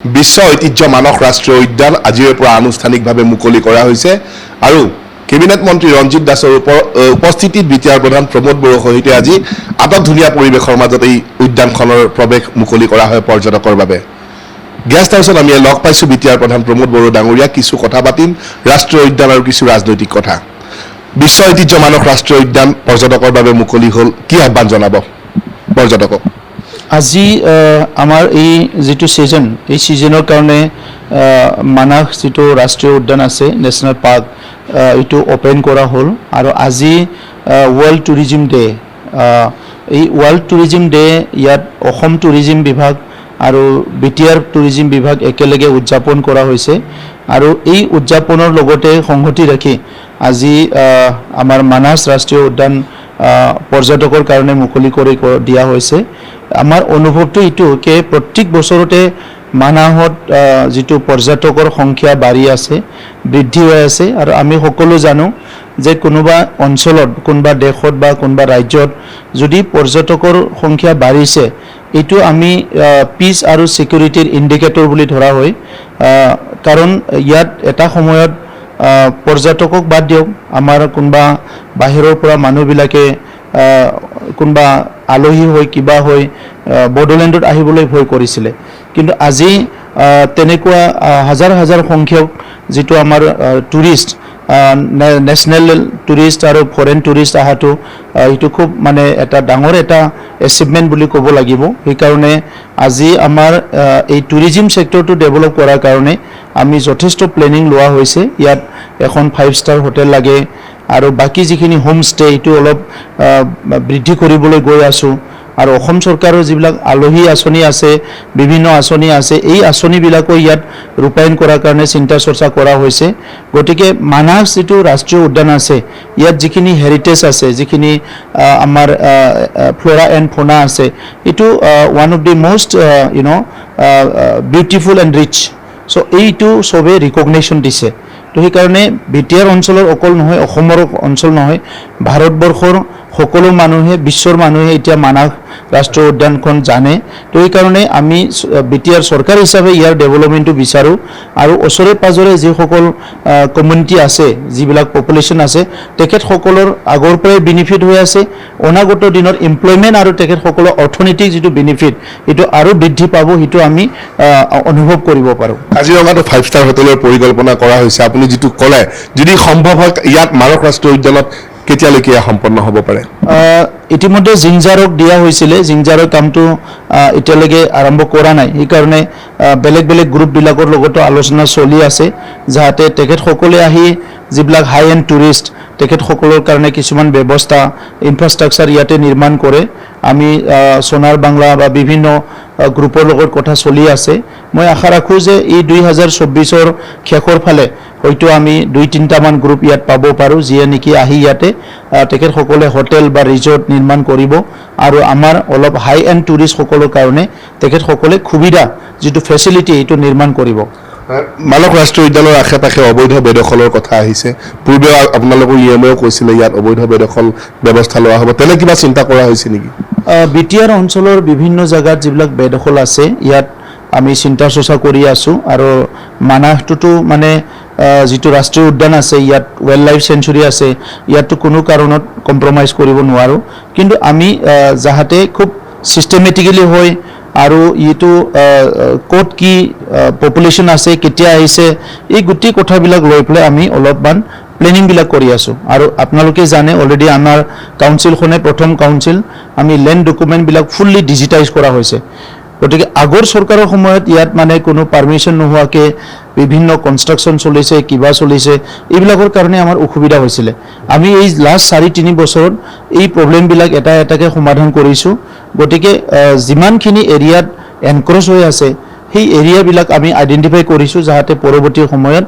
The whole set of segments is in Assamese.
বিশ্ব ঐতিহ্য মানস ৰাষ্ট্ৰীয় উদ্যান আজিৰ পৰা আনুষ্ঠানিকভাৱে মুকলি কৰা হৈছে আৰু কেবিনেট মন্ত্ৰী ৰঞ্জিত দাসৰ উপস্থিতিত বিটিআৰ প্ৰধান প্ৰমোদ বড়োৰ সৈতে আজি আটকধুনীয়া পৰিৱেশৰ মাজত এই উদ্যানখনৰ প্ৰৱেশ মুকলি কৰা হয় পৰ্যটকৰ বাবে। গেষ্ট হাউচত আমি লগ পাইছোঁ বিটিআৰ প্ৰধান প্ৰমোদ বড়ো ডাঙৰীয়া। কিছু কথা পাতিম ৰাষ্ট্ৰীয় উদ্যান আৰু কিছু ৰাজনৈতিক কথা। বিশ্ব ঐতিহ্য মানস ৰাষ্ট্ৰীয় উদ্যান পৰ্যটকৰ বাবে মুকলি হ'ল, কি আহ্বান জনাব পৰ্যটকক? আজি আমাৰ এই যেটো সিজন এই সিজনৰ কাৰণে মানস যেটো ৰাষ্ট্ৰীয় উদ্যান আছে নেশ্যনেল পাৰ্ক এইটো ওপেন কৰা হ'ল আৰু আজি ৱৰ্ল্ড টুৰিজিম ডে। এই ৱৰ্ল্ড টুৰিজিম ডে ইয়াত অসম টুৰিজিম বিভাগ আৰু বিটিআৰ টুৰিজিম বিভাগ একেলগে উদযাপন কৰা হৈছে আৰু এই উদযাপনৰ লগতে সংগতি ৰাখি আজি আমাৰ মানস ৰাষ্ট্ৰীয় উদ্যান পৰ্যটকৰ কাৰণে মুকলি কৰি দিয়া হৈছে। আমাৰ অনুভৱটো এইটো যে প্ৰত্যেক বছৰতে মানসত যেটো পৰ্যটকৰ সংখ্যা বাঢ়ি আছে, বৃদ্ধি হৈ আছে আৰু আমি সকলো জানো যে কোনোবা অঞ্চলত, কোনোবা দেশত বা কোনোবা ৰাজ্যত যদি পৰ্যটকৰ সংখ্যা বাঢ়িছে, এইটো আমি পিচ আৰু সিকিউৰিটিৰ ইণ্ডিকেটৰ বুলি ধৰা হয়। কাৰণ ইয়াত এটা সময়ত পৰ্যটকক বাদ দিয়ক, আমাৰ কোনোবা বাহিৰৰ পৰা মানুহবিলাকে কোনোবা আলহী হৈ কিবা হৈ বড়োলেণ্ডত আহিবলৈ ভয় কৰিছিলে, কিন্তু আজি তেনেকুৱা হাজাৰ হাজাৰ সংখ্যক যেটো আমাৰ টুৰিষ্ট, নেশ্যনেল টুৰিষ্ট আৰু ফৰেন টুৰিষ্ট আহাটো এইটো খুব মানে এটা ডাঙৰ এটা এচিভমেণ্ট বুলি ক'ব লাগিব। সেইকাৰণে আজি আমাৰ এই টুৰিজিম ছেক্টৰটো ডেভেলপ কৰাৰ কাৰণে আমি যথেষ্ট প্লেনিং লোৱা হৈছে। ইয়াত এখন 5 ষ্টাৰ হোটেল লাগে আৰু বাকি যিখিনি হোম ষ্টে এইটো অলপ বৃদ্ধি কৰিবলৈ গৈ আছোঁ আৰু অসম চৰকাৰৰ যিবিলাক আলহী আঁচনি আছে, বিভিন্ন আঁচনি আছে, এই আঁচনিবিলাকো ইয়াত ৰূপায়ণ কৰাৰ কাৰণে চিন্তা চৰ্চা কৰা হৈছে। গতিকে মানস যেটো ৰাষ্ট্ৰীয় উদ্যান আছে, ইয়াত যিখিনি হেৰিটেজ আছে, যিখিনি আমাৰ ফ্লৰা এণ্ড ফৌনা আছে, এইটো one of the most beautiful and rich. চ' এইটো চবে ৰিকগনেশ্যন দিছে। তো সেইকাৰণে বিটিআৰ অঞ্চলৰ অকল নহয়, অসমৰ অঞ্চল নহয়, ভাৰতবৰ্ষৰ সকলো মানুহে, বিশ্বৰ মানুহে এতিয়া মানস ৰাষ্ট্ৰীয় উদ্যানখন জানে। তো সেইকাৰণে আমি বিটিআৰ চৰকাৰ হিচাপে ইয়াৰ ডেভেলপমেণ্টটো বিচাৰোঁ আৰু ওচৰে পাজৰে যিসকল কমিউনিটি আছে, যিবিলাক পপুলেশ্যন আছে, তেখেতসকলৰ আগৰ পৰাই বেনিফিট হৈ আছে। অনাগত দিনত এমপ্লয়মেণ্ট আৰু তেখেতসকলৰ অৰ্থনৈতিক যিটো বেনিফিট এইটো আৰু বৃদ্ধি পাব, সেইটো আমি অনুভৱ কৰিব পাৰোঁ। কাজিৰঙাতো 5 ষ্টাৰ হোটেলৰ পৰিকল্পনা কৰা হৈছে। আপুনি যিটো ক'লে, যদি সম্ভৱ হয় ইয়াত মানস ৰাষ্ট্ৰীয় উদ্যানত কেতিয়ালৈকে সম্পন্ন হ'ব পাৰে? ইতিমধ্যে জিংজাৰক দিয়া হৈছিলে, জিংজাৰৰ কামটো এতিয়ালৈকে আৰম্ভ কৰা নাই। সেইকাৰণে বেলেগ বেলেগ গ্ৰুপবিলাকৰ লগতো আলোচনা চলি আছে, যাতে তেখেতসকলে আহি যিবিলাক হাই এণ্ড টুৰিষ্ট, তেখেতসকলৰ কাৰণে কিছুমান ব্যৱস্থা, ইনফ্ৰাষ্ট্ৰাকচাৰ ইয়াতে নিৰ্মাণ কৰে। আমি সোণাৰ বাংলা বা বিভিন্ন গ্ৰুপৰ লগত কথা চলি আছে। মই আশা ৰাখোঁ যে এই 2024ৰ শেষৰ ফালে হয়তো আমি 2-3টামান গ্ৰুপ ইয়াত পাব পাৰোঁ, যিয়ে নেকি আহি ইয়াতে তেখেতসকলে হোটেল বা ৰিজৰ্ট নিৰ্মাণ কৰিব আৰু আমাৰ অলপ হাই এণ্ড টুৰিষ্টসকলৰ কাৰণে তেখেতসকলে সুবিধা যিটো ফেচিলিটি এইটো নিৰ্মাণ কৰিব। মানস ৰাষ্ট্ৰীয় উদ্যানৰ আশে পাশে অবৈধ বেদখলৰ কথা আহিছে। পূৰ্বে আপোনালোকৰ ইএমএও কৈছিলে ইয়াত অবৈধ বেদখল ব্যৱস্থা লোৱা হ'ব, তেনে কিবা চিন্তা কৰা হৈছে নেকি? বিটিআৰ অঞ্চলৰ বিভিন্ন জেগাত যিবিলাক বেদখল আছে, ইয়াত আমি চিন্তা চৰ্চা কৰি আছোঁ আৰু মানসটোতো মানে যিটো ৰাষ্ট্ৰীয় উদ্যান আছে, ইয়াত ৱাইল্ড লাইফ চেঞ্চুৰী আছে, ইয়াততো কোনো কাৰণত কম্প্ৰমাইজ কৰিব নোৱাৰোঁ। কিন্তু আমি যাহাতে খুব ছিষ্টেমেটিকেলি হয় আৰু এইটো ক'ত কি পপুলেশ্যন আছে, কেতিয়া আহিছে, এই গোটেই কথাবিলাক লৈ পেলাই আমি অলপমান প্লেনিংবিলাক কৰি আছোঁ। আৰু আপোনালোকে জানে অলৰেডি আমাৰ কাউন্সিলখনে প্ৰথম কাউন্সিল আমি লেণ্ড ডকুমেণ্টবিলাক ফুল্লি ডিজিটাইজ কৰা হৈছে। গতিকে আগৰ চৰকাৰৰ সময়ত ইয়াত মানে কোনো পাৰ্মিশ্যন নোহোৱাকৈ বিভিন্ন কনষ্ট্ৰাকশ্যন চলিছে, কিবা চলিছে, এইবিলাকৰ কাৰণে আমাৰ অসুবিধা হৈছিলে। আমি এই লাষ্ট 4-3 বছৰত এই প্ৰব্লেমবিলাক এটা এটাকৈ সমাধান কৰিছোঁ। গতিকে যিমানখিনি এৰিয়াত এনক্ৰচ হৈ আছে, সেই এৰিয়াবিলাক আমি আইডেণ্টিফাই কৰিছোঁ, যাতে পৰৱৰ্তী সময়ত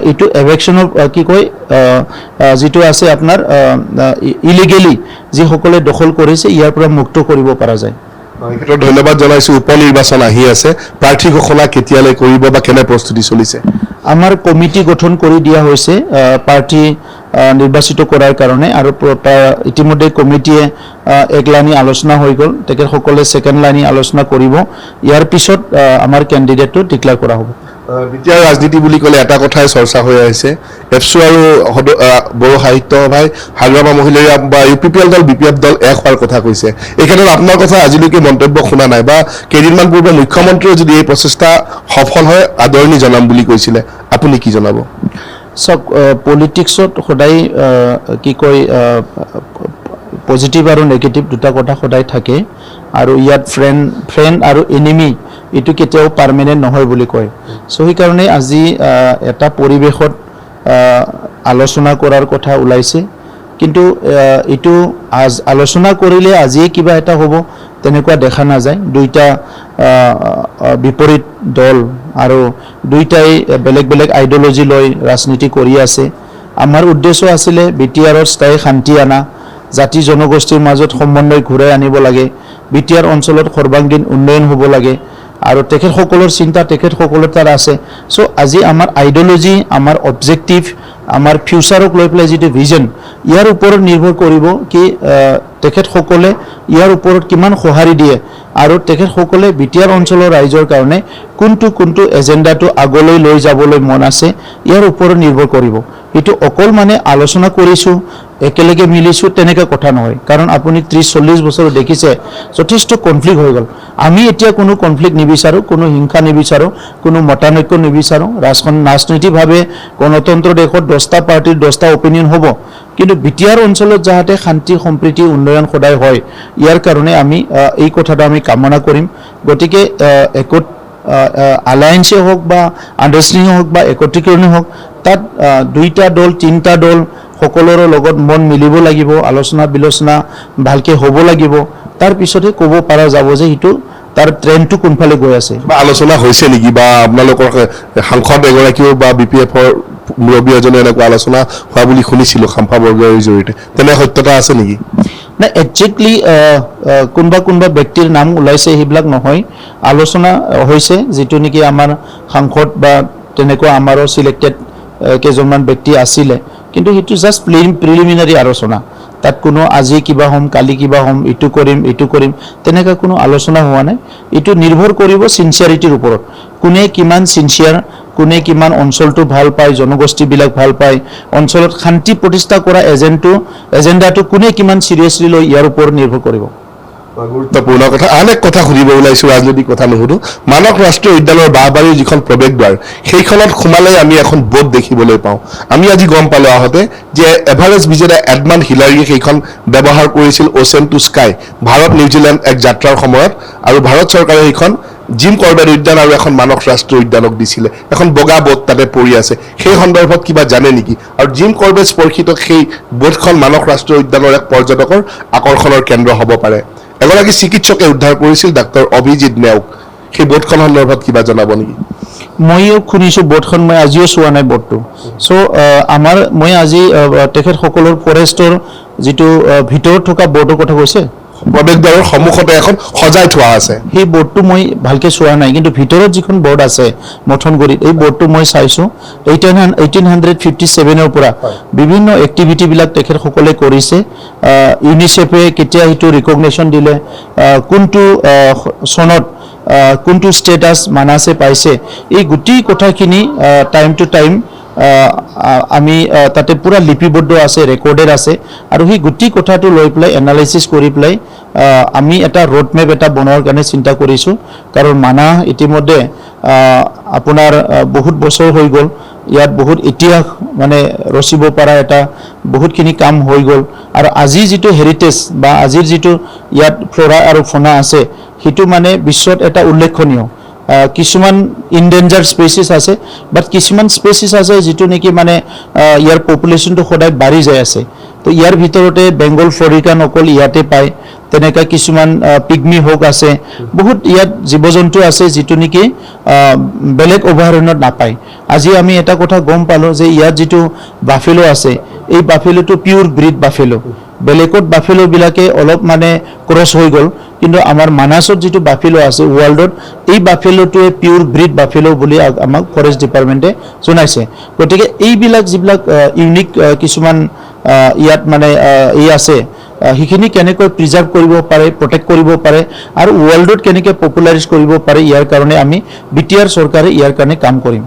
এইটো এভেকশ্যনৰ কি কয় যিটো আছে আপোনাৰ ইলিগেলি যিসকলে দখল কৰিছে, ইয়াৰ পৰা মুক্ত কৰিব পৰা যায়। ধন্যবাদ জনাইছোঁ। উপ নিৰ্বাচন আহি আছে, প্ৰাৰ্থী ঘোষণা কেতিয়ালৈ কৰিব বা কেনে প্ৰস্তুতি চলিছে? আমাৰ কমিটি গঠন কৰি দিয়া হৈছে, প্ৰাৰ্থী নিৰ্বাচিত কৰাৰ কাৰণে আৰু ইতিমধ্যে কমিটিয়ে এক লাইনী আলোচনা হৈ গ'ল তেখেতসকলে ছেকেণ্ড লাইনী আলোচনা কৰিব ইয়াৰ পিছত আমাৰ কেণ্ডিডেটটো ডিক্লেয়াৰ কৰা হ'ব বিটিআৰ ৰাজনীতি বুলি ক'লে এটা কথাই চৰ্চা হৈ আহিছে এফচু আৰু বড়ো সাহিত্য সভাই হাগ্ৰামা মহিলাৰীয়া বা UPPL দল BPF দল এক হোৱাৰ কথা কৈছে এই ক্ষেত্ৰত আপোনাৰ কথা আজিলৈকে মন্তব্য শুনা নাই বা কেইদিনমান পূৰ্বে মুখ্যমন্ত্ৰীয়ে যদি এই প্ৰচেষ্টা সফল হয় আদৰণি জনাম বুলি কৈছিলে আপুনি কি জনাব চাওক পলিটিক্সত সদায় কি কয় পজিটিভ আৰু নেগেটিভ দুটা কথা সদায় থাকে আৰু ইয়াত ফ্ৰেণ্ড আৰু এনিমি এইটো কেতিয়াও পাৰ্মানেণ্ট নহয় বুলি কয় চ' সেইকাৰণে আজি এটা পৰিৱেশত আলোচনা কৰাৰ কথা ওলাইছে কিন্তু এইটো আলোচনা কৰিলে আজিয়ে কিবা এটা হ'ব তেনেকুৱা দেখা নাযায় দুইটা বিপৰীত দল আৰু দুইটাই বেলেগ বেলেগ আইডিঅলজি লৈ ৰাজনীতি কৰি আছে আমাৰ উদ্দেশ্য আছিলে বিটিআৰৰ স্থায়ী শান্তি আনা জাতি জনগোষ্ঠীৰ মাজত সমন্বয় ঘূৰাই আনিব লাগে বিটিআৰ অঞ্চলত সৰ্বাংগীন উন্নয়ন হ'ব লাগে আৰু তেখেতসকলৰ চিন্তা তেখেতসকলৰ তাৰ আছে চ' আজি আমাৰ আইডিঅলজি আমাৰ অবজেক্টিভ আমাৰ ফিউচাৰক লৈ পেলাই যিটো ভিজন ইয়াৰ ওপৰত নিৰ্ভৰ কৰিব কি তেখেতসকলে ইয়াৰ ওপৰত কিমান সঁহাৰি দিয়ে আৰু তেখেতসকলে বিটিআৰ অঞ্চলৰ ৰাইজৰ কাৰণে কোনটো এজেণ্ডাটো আগলৈ লৈ যাবলৈ মন আছে ইয়াৰ ওপৰত নিৰ্ভৰ কৰিব এইটো অকল মানে আলোচনা কৰিছোঁ একেলগে মিলিছোঁ তেনেকৈ কথা নহয় কাৰণ আপুনি 30-40 বছৰ দেখিছে যথেষ্ট কনফ্লিক্ট হৈ গ'ল আমি এতিয়া কোনো কনফ্লিক্ট নিবিচাৰোঁ কোনো হিংসা নিবিচাৰোঁ কোনো মতানৈক্য নিবিচাৰোঁ ৰাজনৈতিকভাৱে গণতন্ত্ৰ দেশত 10টা পাৰ্টিৰ 10টা অপিনিয়ন হ'ব কিন্তু বিটিআৰ অঞ্চলত যাতে শান্তি সম্প্ৰীতি উন্নয়ন সদায় হয় ইয়াৰ কাৰণে আমি এই কথাটো আমি কামনা কৰিম গতিকে আলায়েন্সে হওক বা আণ্ডাৰষ্টেণ্ডিং হওক বা একত্ৰীকৰণে হওক তাত দুইটা দল তিনিটা দল সকলোৰে লগত মন মিলিব লাগিব আলোচনা বিলোচনা ভালকৈ হ'ব লাগিব তাৰ পিছতে ক'ব পৰা যাব যে সেইটো তাৰ ট্ৰেণ্ডটো কোনফালে গৈ আছে বা আলোচনা হৈছে নেকি বা আপোনালোকৰ সাংসদ এগৰাকীও বা BPFৰ মুৰব্বী এজনে এনেকুৱা আলোচনা হোৱা বুলি শুনিছিলোঁ খাম্ফা বৰগোহাঁইৰ জৰিয়তে তেনে সত্যতা আছে নেকি নাই একজেক্টলি কোনোবা ব্যক্তিৰ নাম ওলাইছে সেইবিলাক নহয় আলোচনা হৈছে যিটো নেকি আমাৰ সাংসদ বা তেনেকুৱা আমাৰো চিলেক্টেড কেইজনমান ব্যক্তি আছিলে কিন্তু সেইটো জাষ্ট প্ৰিলিমিনাৰী আলোচনা তাত কোনো আজি কিবা হ'ম কালি কিবা হ'ম এইটো কৰিম তেনেকুৱা কোনো আলোচনা হোৱা নাই এইটো নিৰ্ভৰ কৰিব চিনচিয়াৰিটিৰ ওপৰত কোনে কিমান চিনচিয়াৰ কোনে কিমান অঞ্চলটো ভাল পায় জনগোষ্ঠীবিলাক ভাল পায় অঞ্চলত শান্তি প্ৰতিষ্ঠা কৰা এজেণ্ডাটো কোনে কিমান চিৰিয়াছলি লৈ ইয়াৰ ওপৰত নিৰ্ভৰ কৰিব গুৰুত্বপূৰ্ণ কথা আন এক কথা সুধিব ওলাইছোঁ ৰাজনৈতিক কথা নুসুধো মানস ৰাষ্ট্ৰীয় উদ্যানৰ বাঁহবাৰীৰ যিখন প্ৰৱেশদ্বাৰ সেইখনত সোমালে আমি এখন বোট দেখিবলৈ পাওঁ আমি আজি গম পালোঁ আহোঁতে যে এভাৰেষ্ট বিজেতা এডমাণ্ড হিলাৰীয়ে সেইখন ব্যৱহাৰ কৰিছিল ocean to sky Bharat New Zealand এক যাত্ৰাৰ সময়ত আৰু ভাৰত চৰকাৰে সেইখন জিম কৰবেট উদ্যান আৰু এখন মানস ৰাষ্ট্ৰীয় উদ্যানক দিছিলে এখন বগা বোট তাতে পৰি আছে সেই সন্দৰ্ভত কিবা জানে নেকি আৰু জিম কৰবেট স্পৰ্শিত সেই বোটখন মানস ৰাষ্ট্ৰীয় উদ্যানৰ এক পৰ্যটকৰ আকৰ্ষণৰ কেন্দ্ৰ হ'ব পাৰে এগৰাকী চিকিৎসকে উদ্ধাৰ কৰিছিল ডাক্তৰ অভিজিৎ নেওগ সেই বোটখন সন্দৰ্ভত কিবা জনাব নেকি ময়ো শুনিছোঁ বোটখন মই আজিও চোৱা নাই বোটটো চ' মই আজি তেখেতসকলৰ ফৰেষ্টৰ যিটো ভিতৰত থকা বোটৰ কথা কৈছে প্ৰৱেশদ্বাৰৰ সন্মুখতে এখন সজাই থোৱা আছে সেই বোৰ্ডটো মই ভালকৈ চোৱা নাই কিন্তু ভিতৰত যিখন বোৰ্ড আছে মথনগুৰিত এই বোৰ্ডটো মই চাইছোঁ 1857ৰ পৰা বিভিন্ন এক্টিভিটিবিলাক তেখেতসকলে কৰিছে ইউনিচেফে কেতিয়া সেইটো ৰিকগনেশ্যন দিলে কোনটো চনত কোনটো ষ্টেটাছ মানাছে পাইছে এই গোটেই কথাখিনি টাইম টু টাইম আমি তাতে পুৰা লিপিবদ্ধ আছে ৰেকৰ্ডেড আছে আৰু সেই গোটেই কথাটো লৈ পেলাই এনালাইচিছ কৰি পেলাই আমি এটা ৰোড মেপ এটা বনোৱাৰ কাৰণে চিন্তা কৰিছোঁ কাৰণ মানাহ ইতিমধ্যে আপোনাৰ বহুত বছৰ হৈ গ'ল ইয়াত বহুত ইতিহাস মানে ৰচিব পৰা এটা বহুতখিনি কাম হৈ গ'ল আৰু আজি যিটো হেৰিটেজ বা আজিৰ যিটো ইয়াত ফ্ল'ৰা আৰু ফ'না আছে সেইটো মানে বিশ্বত এটা উল্লেখনীয় কিছুমান ইনডেঞ্জাৰ্ড স্পেচিছ আছে বাট কিছুমান স্পেচিছ আছে যিটো নেকি মানে ইয়াৰ পপুলেশ্যনটো সদায় বাঢ়ি যাই আছে তো ইয়াৰ ভিতৰতে বেংগল ফৰিকান অকল ইয়াতে পায় তেনেকুৱা কিছুমান পিগমি হক আছে বহুত ইয়াত জীৱ জন্তু আছে যিটো নেকি বেলেগ অভয়াৰণ্যত নাপায় আজি আমি এটা কথা গম পালোঁ যে ইয়াত যিটো বাফেলো আছে এই বাফেলোটো পিউৰ ব্ৰিড বাফেলো বেলেগত বাফেলোবিলাকে অলপ মানে ক্ৰছ হৈ গ'ল কিন্তু আমাৰ মানাছত যিটো বাফেলো আছে ৱৰ্ল্ডত এই বাফেলোটোৱে পিউৰ ব্ৰিড বাফেলো বুলি আমাক ফৰেষ্ট ডিপাৰ্টমেণ্টে জনাইছে গতিকে এইবিলাক যিবিলাক ইউনিক কিছুমান ইয়াত মানে এই আছে সেইখিনি কেনেকৈ প্ৰিজাৰ্ভ কৰিব পাৰে প্ৰটেক্ট কৰিব পাৰে আৰু ৱৰ্ল্ডত কেনেকৈ পপুলাৰাইজ কৰিব পাৰে ইয়াৰ কাৰণে আমি বিটিআৰ চৰকাৰে ইয়াৰ কাৰণে কাম কৰিম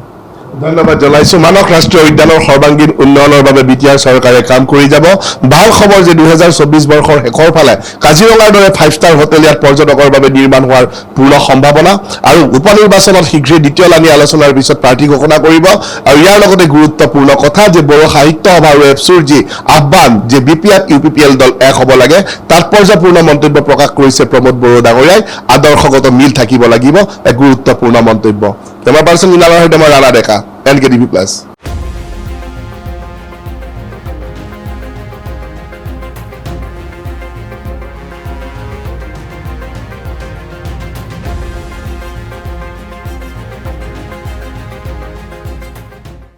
ধন্যবাদ জনাইছো মানস ৰাষ্ট্ৰীয় উদ্যানৰ সৰ্বাংগীন উন্নয়নৰ বাবে বিটিআৰ চৰকাৰে কাম কৰি যাব ভাল খবৰ যে 2024 বৰ্ষৰ শেষৰ ফালে কাজিৰঙাৰ দৰে 5 ষ্টাৰ হোটেল ইয়াত পৰ্যটকৰ বাবে নিৰ্মাণ হোৱাৰ পূৰ্ণ সম্ভাৱনা আৰু উপনিৰ্বাচনত শীঘ্ৰেই দ্বিতীয় লানি আলোচনাৰ পিছত প্ৰাৰ্থী ঘোষণা কৰিব আৰু ইয়াৰ লগতে গুৰুত্বপূৰ্ণ কথা যে বড়ো সাহিত্য সভা আৰু এপছুৰ যি আহ্বান যে বিপিআৰ ইউপিপিএল দল এক হ'ব লাগে তাৎপৰ্যপূৰ্ণ মন্তব্য প্ৰকাশ কৰিছে প্ৰমোদ বড়ো ডাঙৰীয়াই আদৰ্শগত মিল থাকিব লাগিব এক গুৰুত্বপূৰ্ণ মন্তব্য কেমেৰা পাৰ্চন ইনালৰ সৈতে মই ৰাণা ডেকা NKTV+